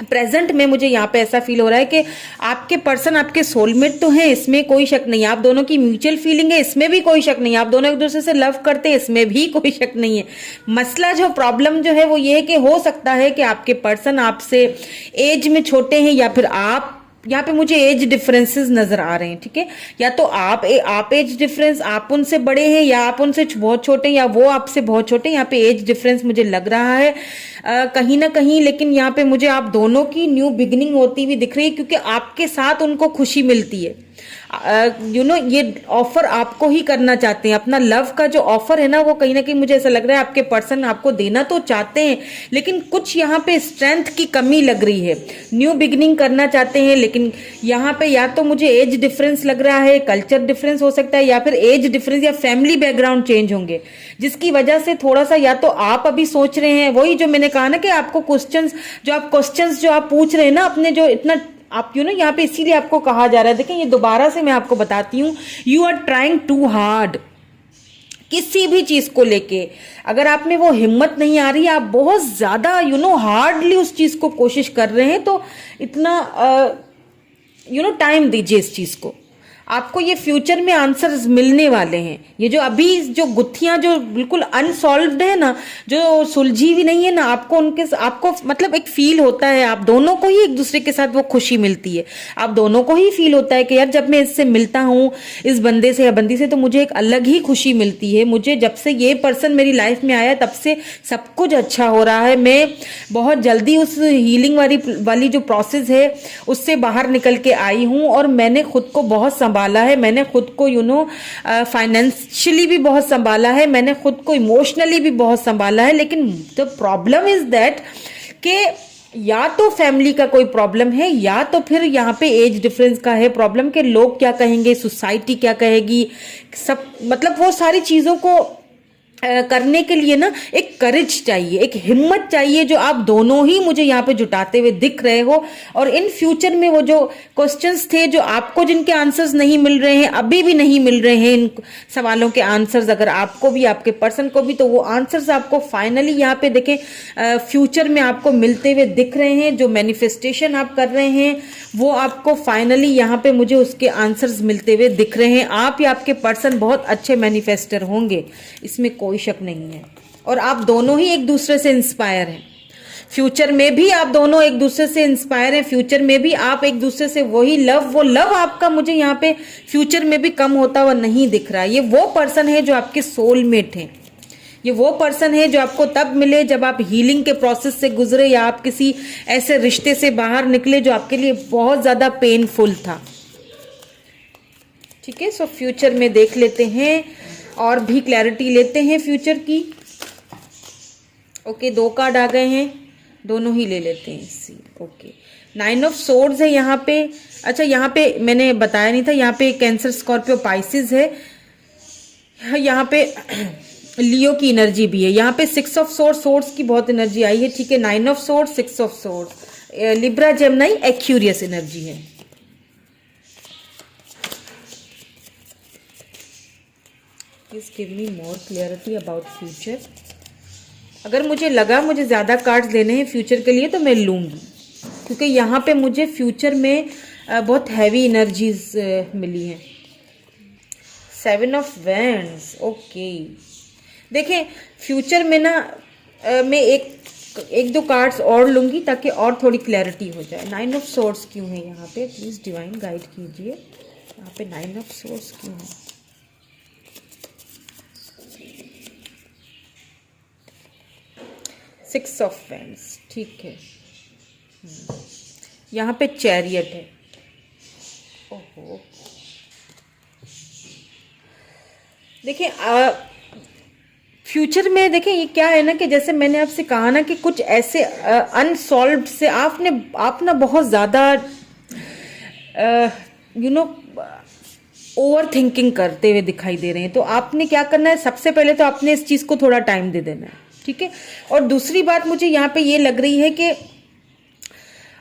प्रेजेंट में मुझे यहाँ पे ऐसा फील हो रहा है कि आपके पर्सन आपके सोलमेट तो हैं, इसमें कोई शक नहीं है, आप दोनों की म्यूचुअल फीलिंग है, इसमें भी कोई शक नहीं है, आप दोनों एक दूसरे से लव करते हैं, इसमें भी कोई शक नहीं है। मसला जो प्रॉब्लम जो है वो ये है कि हो सकता है कि आपके पर्सन आपसे एज में छोटे हैं, या फिर आप, यहाँ पे मुझे एज डिफरेंसेस नजर आ रहे हैं, ठीक है, या तो आप एज डिफरेंस, आप उनसे बड़े हैं, या आप उनसे बहुत छोटे हैं, या वो आपसे बहुत छोटे हैं, यहाँ पे एज डिफरेंस मुझे लग रहा है कहीं ना कहीं। लेकिन यहाँ पे मुझे आप दोनों की न्यू बिगिनिंग होती हुई दिख रही है, क्योंकि आपके साथ उनको खुशी मिलती है, ये ऑफर आपको ही करना चाहते हैं, अपना लव का जो ऑफर है ना, वो कहीं ना कहीं मुझे ऐसा लग रहा है आपके पर्सन आपको देना तो चाहते हैं, लेकिन कुछ यहाँ पे स्ट्रेंथ की कमी लग रही है, न्यू बिगिनिंग करना चाहते हैं, लेकिन यहाँ पे या तो मुझे एज डिफरेंस लग रहा है, कल्चर डिफरेंस हो सकता है, या फिर एज डिफरेंस या फैमिली बैकग्राउंड चेंज होंगे, जिसकी वजह से थोड़ा सा, या तो आप अभी सोच रहे हैं, वही जो मैंने कहा ना कि आपको क्वेश्चंस जो आप पूछ रहे हैं ना अपने, जो इतना आप यहाँ पे, इसीलिए आपको कहा जा रहा है, देखिए ये दोबारा से मैं आपको बताती हूँ, you are trying too hard किसी भी चीज को लेके, अगर आप में वो हिम्मत नहीं आ रही है, आप बहुत ज्यादा हार्डली उस चीज को कोशिश कर रहे हैं, तो इतना टाइम दीजिए इस चीज को, आपको ये फ्यूचर में आंसर्स मिलने वाले हैं। ये जो अभी जो गुत्थियां जो बिल्कुल अनसॉल्व्ड है ना, जो सुलझी भी नहीं है ना, आपको मतलब एक फील होता है, आप दोनों को ही एक दूसरे के साथ वो खुशी मिलती है, आप दोनों को ही फील होता है कि यार जब मैं इससे मिलता हूँ, इस बंदे से या बंदी से, तो मुझे एक अलग ही खुशी मिलती है, मुझे जब से ये पर्सन मेरी लाइफ में आया तब से सब कुछ अच्छा हो रहा है, मैं बहुत जल्दी उस हीलिंग वाली जो प्रोसेस है उससे बाहर निकल के आई हूँ, और मैंने खुद को बहुत संभाला है, मैंने खुद को फाइनेंशियली भी बहुत संभाला है, मैंने खुद को इमोशनली भी बहुत संभाला है। लेकिन द प्रॉब्लम इज दैट कि या तो फैमिली का कोई प्रॉब्लम है, या तो फिर यहाँ पे एज डिफरेंस का है प्रॉब्लम, के लोग क्या कहेंगे, सोसाइटी क्या कहेगी, सब मतलब वो सारी चीजों को करने के लिए ना एक करेज चाहिए, एक हिम्मत चाहिए, जो आप दोनों ही मुझे यहाँ पे जुटाते हुए दिख रहे हो। और इन फ्यूचर में वो जो क्वेश्चंस थे, जो आपको जिनके आंसर्स नहीं मिल रहे हैं, अभी भी नहीं मिल रहे हैं इन सवालों के आंसर्स, अगर आपको भी आपके पर्सन को भी, तो वो आंसर्स आपको फाइनली यहाँ पे देखें फ्यूचर में आपको मिलते हुए दिख रहे हैं। जो मैनिफेस्टेशन आप कर रहे हैं वो आपको फाइनली यहाँ पे मुझे उसके आंसर्स मिलते हुए दिख रहे हैं। आप या आपके पर्सन बहुत अच्छे मैनिफेस्टर होंगे, इसमें कोई शक नहीं है, और आप दोनों ही एक दूसरे से इंस्पायर हैं। फ्यूचर में भी आप दोनों एक दूसरे से इंस्पायर हैं, फ्यूचर में भी आप एक दूसरे से वही वो लव आपका मुझे यहाँ पे फ्यूचर में भी कम होता हुआ नहीं दिख रहा है। ये वो पर्सन है जो आपके सोलमेट हैं, ये वो पर्सन है जो आपको तब मिले जब आप हीलिंग के प्रोसेस से गुजरे, या आप किसी ऐसे रिश्ते से बाहर निकले जो आपके लिए बहुत ज्यादा पेनफुल था। ठीक है, सो फ्यूचर में देख लेते हैं और भी क्लैरिटी लेते हैं फ्यूचर की। ओके, 2 कार्ड आ गए हैं, दोनों ही ले लेते हैं सी। ओके, 9 ऑफ सोर्ड्स है यहाँ पे। अच्छा, यहाँ पे मैंने बताया नहीं था, यहाँ पे कैंसर, स्कॉर्पियो, पाइसिस है। यहाँ पे लियो की एनर्जी भी है। यहाँ पे 6 ऑफ सोर्ड्स की बहुत एनर्जी आई है, ठीक है। 9 of swords, 6 of swords, Libra, Gemini, Aquarius energy है। Please give me more clarity about future. अगर मुझे लगा मुझे ज़्यादा कार्ड्स लेने हैं फ्यूचर के लिए तो मैं लूँगी, क्योंकि यहाँ पे मुझे फ्यूचर में बहुत हैवी एनर्जीज मिली हैं। 7 ऑफ वैंड्स, ओके। देखें फ्यूचर में ना मैं एक दो कार्ड्स और लूँगी ताकि और थोड़ी क्लैरिटी हो जाए। 9 ऑफ सोर्ड्स क्यों है यहाँ पे, प्लीज़ डिवाइन गाइड कीजिए। यहाँ पे 9 ऑफ सोर्ड्स क्यों है? सिक्स ऑफ वैंड्स, ठीक है। यहाँ पे चैरियट है। ओहो, देखिए फ्यूचर में देखें ये क्या है ना कि जैसे मैंने आपसे कहा ना कि कुछ ऐसे अनसॉल्व्ड से आप ना बहुत ज़्यादा ओवर थिंकिंग करते हुए दिखाई दे रहे हैं। तो आपने क्या करना है, सबसे पहले तो आपने इस चीज़ को थोड़ा टाइम दे देना है, ठीक है। और दूसरी बात मुझे यहाँ पे ये लग रही है कि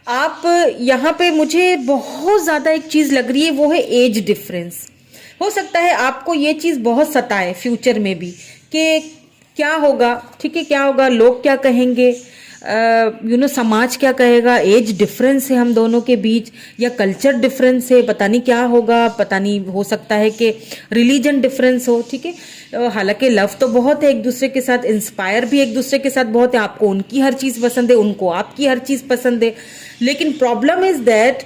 आप यहाँ पे मुझे बहुत ज़्यादा एक चीज़ लग रही है, वो है एज डिफरेंस। हो सकता है आपको ये चीज़ बहुत सताए फ्यूचर में भी कि क्या होगा, ठीक है, क्या होगा, लोग क्या कहेंगे, समाज क्या कहेगा, एज डिफरेंस है हम दोनों के बीच, या कल्चर डिफरेंस है, पता नहीं क्या होगा, पता नहीं, हो सकता है कि रिलीजन डिफरेंस हो, ठीक है। हालांकि लव तो बहुत है एक दूसरे के साथ, इंस्पायर भी एक दूसरे के साथ बहुत है, आपको उनकी हर चीज़ पसंद है, उनको आपकी हर चीज़ पसंद है। लेकिन प्रॉब्लम इज दैट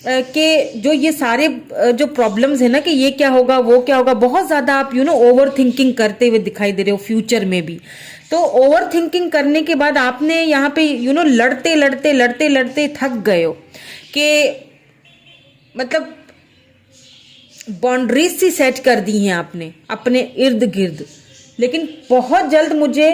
कि जो ये सारे जो प्रॉब्लम्स है ना कि ये क्या होगा वो क्या होगा, बहुत ज़्यादा आप ओवर थिंकिंग करते हुए दिखाई दे रहे हो फ्यूचर में भी। तो ओवर थिंकिंग करने के बाद आपने यहाँ पे लड़ते लड़ते लड़ते लड़ते थक गए हो कि मतलब बाउंड्रीज सी सेट कर दी हैं आपने अपने इर्द गिर्द। लेकिन बहुत जल्द मुझे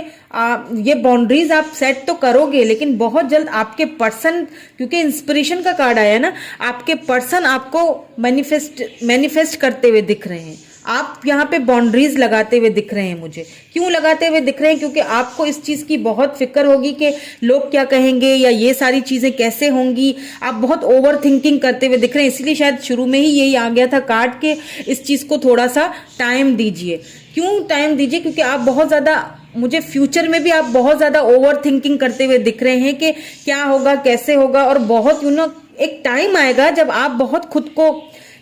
ये बाउंड्रीज आप सेट तो करोगे, लेकिन बहुत जल्द आपके पर्सन, क्योंकि इंस्पिरेशन का कार्ड आया ना, आपके पर्सन आपको मैनिफेस्ट करते हुए दिख रहे हैं। आप यहाँ पे बाउंड्रीज लगाते हुए दिख रहे हैं मुझे। क्यों लगाते हुए दिख रहे हैं? क्योंकि आपको इस चीज़ की बहुत फिक्र होगी कि लोग क्या कहेंगे या ये सारी चीज़ें कैसे होंगी। आप बहुत ओवर थिंकिंग करते हुए दिख रहे हैं, इसलिए शायद शुरू में ही यही आ गया था कार्ड के इस चीज़ को थोड़ा सा टाइम दीजिए। क्यों टाइम दीजिए? क्योंकि आप बहुत ज़्यादा, मुझे फ्यूचर में भी आप बहुत ज़्यादा ओवर थिंकिंग करते हुए दिख रहे हैं कि क्या होगा, कैसे होगा, और बहुत एक टाइम आएगा जब आप बहुत खुद को,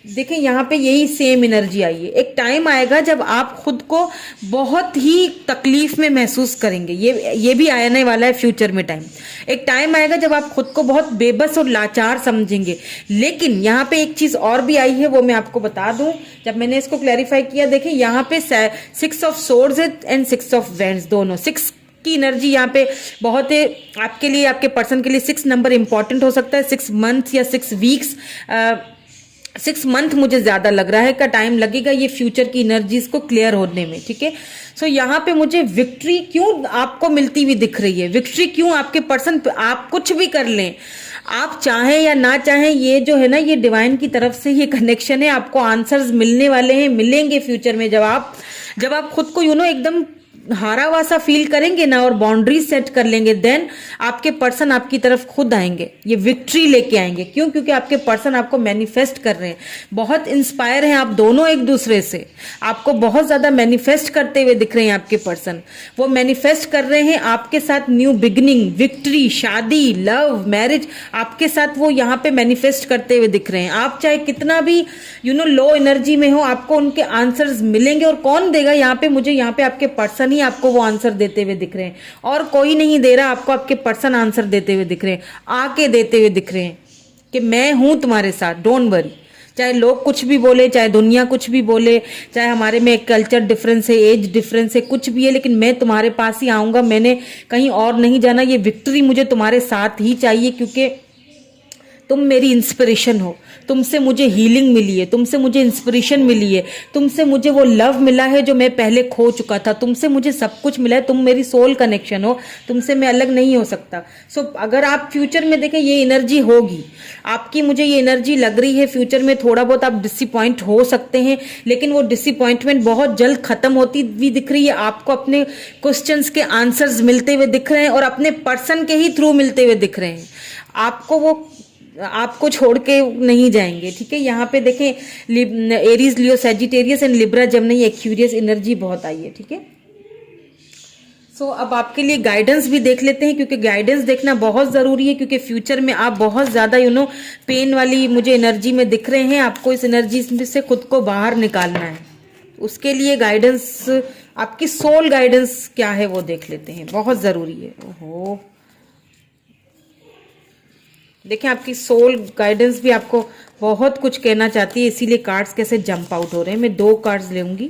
देखिए यहाँ पे यही सेम एनर्जी आई है, एक टाइम आएगा जब आप खुद को बहुत ही तकलीफ में महसूस करेंगे। ये भी आने वाला है फ्यूचर में टाइम। एक टाइम आएगा जब आप खुद को बहुत बेबस और लाचार समझेंगे। लेकिन यहाँ पे एक चीज़ और भी आई है, वो मैं आपको बता दूं। जब मैंने इसको क्लैरिफाई किया, देखिए यहाँ पे 6 of swords and 6 of wands, दोनों 6 की एनर्जी यहाँ पे बहुत है आपके लिए, आपके पर्सन के लिए 6 नंबर इंपॉर्टेंट हो सकता है। 6 मंथ या 6 वीक्स, 6 मंथ मुझे ज़्यादा लग रहा है का टाइम लगेगा ये फ्यूचर की एनर्जीज को क्लियर होने में, ठीक है। सो यहाँ पे मुझे विक्ट्री क्यों आपको मिलती हुई दिख रही है, विक्ट्री क्यों आपके पर्सन, आप कुछ भी कर लें, आप चाहें या ना चाहें, ये जो है ना, ये डिवाइन की तरफ से ये कनेक्शन है, आपको आंसर्स मिलने वाले हैं, मिलेंगे फ्यूचर में। जब आप खुद को एकदम हारा हुआ सा फील करेंगे ना और बाउंड्रीज सेट कर लेंगे, देन आपके पर्सन आपकी तरफ खुद आएंगे, ये विक्ट्री लेके आएंगे। क्यों? क्योंकि आपके पर्सन आपको मैनिफेस्ट कर रहे हैं, बहुत इंस्पायर हैं आप दोनों एक दूसरे से, आपको बहुत ज्यादा मैनिफेस्ट करते हुए दिख रहे हैं आपके पर्सन। वो मैनिफेस्ट कर रहे हैं आपके साथ न्यू बिगिनिंग, विक्ट्री, शादी, लव, मैरिज, आपके साथ वो यहाँ पे मैनिफेस्ट करते हुए दिख रहे हैं। आप चाहे कितना भी लो एनर्जी में हो, आपको उनके आंसर्स मिलेंगे। और कौन देगा? यहाँ पे मुझे, यहाँ पे आपके पर्सन आपको वो आंसर देते हुए दिख रहे हैं, और कोई नहीं दे रहा आपको, आपके पर्सन आंसर देते हुए दिख रहे हैं, आके देते हुए दिख रहे हैं कि मैं हूं तुम्हारे साथ, डोंट वरी। चाहे लोग कुछ भी बोले, चाहे दुनिया कुछ भी बोले, चाहे हमारे में कल्चर डिफरेंस है, एज डिफरेंस है, कुछ भी है, लेकिन मैं तुम्हारे पास ही आऊंगा, मैंने कहीं और नहीं जाना। ये विक्ट्री मुझे तुम्हारे साथ ही चाहिए, क्योंकि तुम मेरी इंस्पिरेशन हो, तुमसे मुझे हीलिंग मिली है, तुमसे मुझे इंस्पिरेशन मिली है, तुमसे मुझे वो लव मिला है जो मैं पहले खो चुका था, तुमसे मुझे सब कुछ मिला है, तुम मेरी सोल कनेक्शन हो, तुमसे मैं अलग नहीं हो सकता। सो अगर आप फ्यूचर में देखें ये एनर्जी होगी आपकी, मुझे ये एनर्जी लग रही है फ्यूचर में थोड़ा बहुत आप डिसअपॉइंट हो सकते हैं, लेकिन वो डिसअपॉइंटमेंट बहुत जल्द खत्म होती हुई दिख रही है आपको, अपने क्वेश्चंस के आंसर्स मिलते हुए दिख रहे हैं और अपने पर्सन के ही थ्रू मिलते हुए दिख रहे हैं आपको, वो आपको छोड़ के नहीं जाएंगे। ठीक है, यहाँ पे देखें Aries, Leo, Sagittarius and Libra Gemini Aquarius energy बहुत आई है। ठीक है, सो अब आपके लिए गाइडेंस भी देख लेते हैं, क्योंकि गाइडेंस देखना बहुत ज़रूरी है, क्योंकि फ्यूचर में आप बहुत ज़्यादा पेन वाली मुझे एनर्जी में दिख रहे हैं, आपको इस एनर्जी से खुद को बाहर निकालना है। उसके लिए गाइडेंस, आपकी सोल गाइडेंस क्या है वो देख लेते हैं, बहुत ज़रूरी है। ओहो, देखें आपकी सोल गाइडेंस भी आपको बहुत कुछ कहना चाहती है, इसीलिए कार्ड्स कैसे जंप आउट हो रहे हैं। मैं 2 कार्ड्स लूंगी,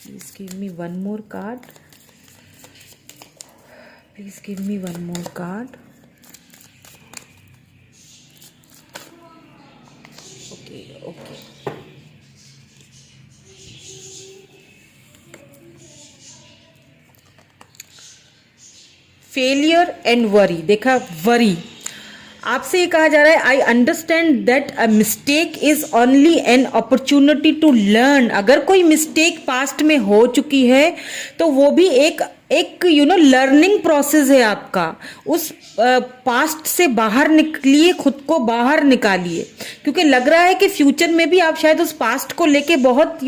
please give me 1 more card, please give me 1 more card. Okay okay, failure and worry. देखा, वरी, आपसे ये कहा जा रहा है I understand that a mistake is only an opportunity to learn. अगर कोई मिस्टेक पास्ट में हो चुकी है तो वो भी एक लर्निंग प्रोसेस है आपका। उस पास्ट से बाहर निकलिए, खुद को बाहर निकालिए, क्योंकि लग रहा है कि फ्यूचर में भी आप शायद उस पास्ट को लेके बहुत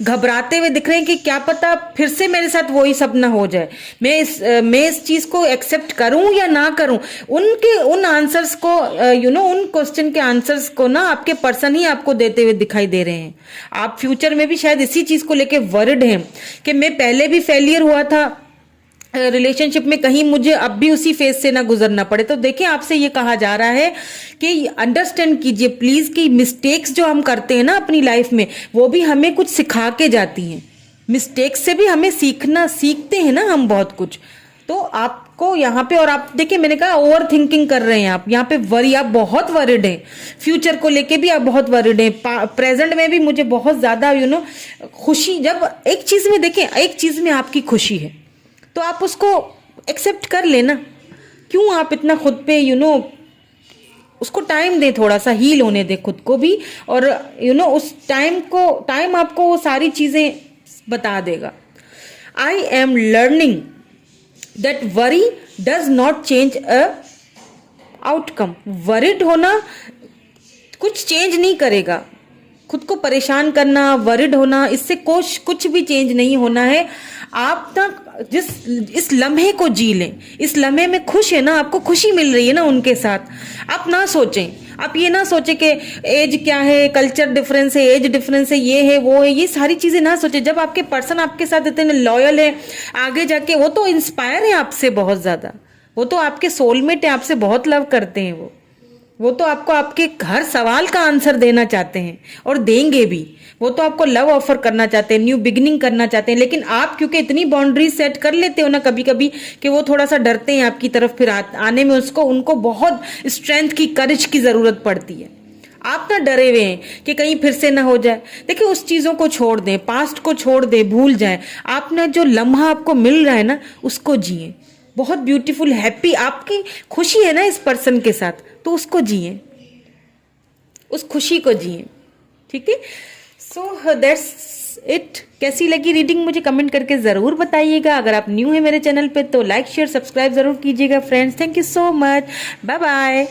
घबराते हुए दिख रहे हैं कि क्या पता फिर से मेरे साथ वही सपना हो जाए, मैं इस चीज को एक्सेप्ट करूं या ना करूं। उन आंसर्स को उन क्वेश्चन के आंसर्स को ना आपके पर्सन ही आपको देते हुए दिखाई दे रहे हैं। आप फ्यूचर में भी शायद इसी चीज को लेके वरिड हैं कि मैं पहले भी फेलियर हुआ था रिलेशनशिप में, कहीं मुझे अब भी उसी फेज से ना गुजरना पड़े। तो देखिए, आपसे ये कहा जा रहा है कि अंडरस्टैंड कीजिए प्लीज कि मिस्टेक्स जो हम करते हैं ना अपनी लाइफ में, वो भी हमें कुछ सिखा के जाती हैं। मिस्टेक्स से भी हमें सीखते हैं ना हम बहुत कुछ। तो आपको यहाँ पे, और आप देखिए मैंने कहा ओवर थिंकिंग कर रहे हैं आप यहाँ पे, वरी, आप बहुत वरिड हैं, फ्यूचर को लेके भी आप बहुत वरिड हैं, प्रेजेंट में भी मुझे बहुत ज्यादा खुशी, जब एक चीज में देखें, एक चीज में आपकी खुशी है तो आप उसको एक्सेप्ट कर लेना। क्यों आप इतना खुद पे उसको टाइम दें, थोड़ा सा हील होने दें खुद को भी, और उस टाइम आपको वो सारी चीजें बता देगा। I am learning that worry does not change a outcome. Worried होना कुछ चेंज नहीं करेगा, खुद को परेशान करना, वरिड होना, इससे कुछ भी चेंज नहीं होना है। आप तक इस लम्हे को जी लें, इस लम्हे में खुश है ना, आपको खुशी मिल रही है ना उनके साथ। आप ना सोचें, आप ये ना सोचें कि एज क्या है, कल्चर डिफरेंस है, एज डिफरेंस है, ये है वो है, ये सारी चीजें ना सोचें। जब आपके पर्सन आपके साथ इतने लॉयल है, आगे जाके वो तो इंस्पायर है आपसे बहुत ज्यादा, वो तो आपके सोलमेट है, आपसे बहुत लव करते हैं वो तो आपको आपके हर सवाल का आंसर देना चाहते हैं और देंगे भी। वो तो आपको लव ऑफर करना चाहते हैं, न्यू बिगिनिंग करना चाहते हैं, लेकिन आप क्योंकि इतनी बाउंड्री सेट कर लेते हो ना कभी कभी कि वो थोड़ा सा डरते हैं आपकी तरफ फिर आने में, उनको बहुत स्ट्रेंथ की, करेज की जरूरत पड़ती है। आप ना डरे हुए हैं कि कहीं फिर से ना हो जाए। देखिए, उस चीजों को छोड़ दें, पास्ट को छोड़ दें, भूल जाएं। आपने जो लम्हा आपको मिल रहा है ना उसको जिए, बहुत ब्यूटीफुल, हैप्पी, आपकी खुशी है ना इस पर्सन के साथ, तो उसको जिए, उस खुशी को जिए। ठीक है, सो दैट्स इट। कैसी लगी रीडिंग मुझे कमेंट करके जरूर बताइएगा। अगर आप न्यू है मेरे चैनल पे तो लाइक शेयर सब्सक्राइब जरूर कीजिएगा friends. Thank you so much, bye bye.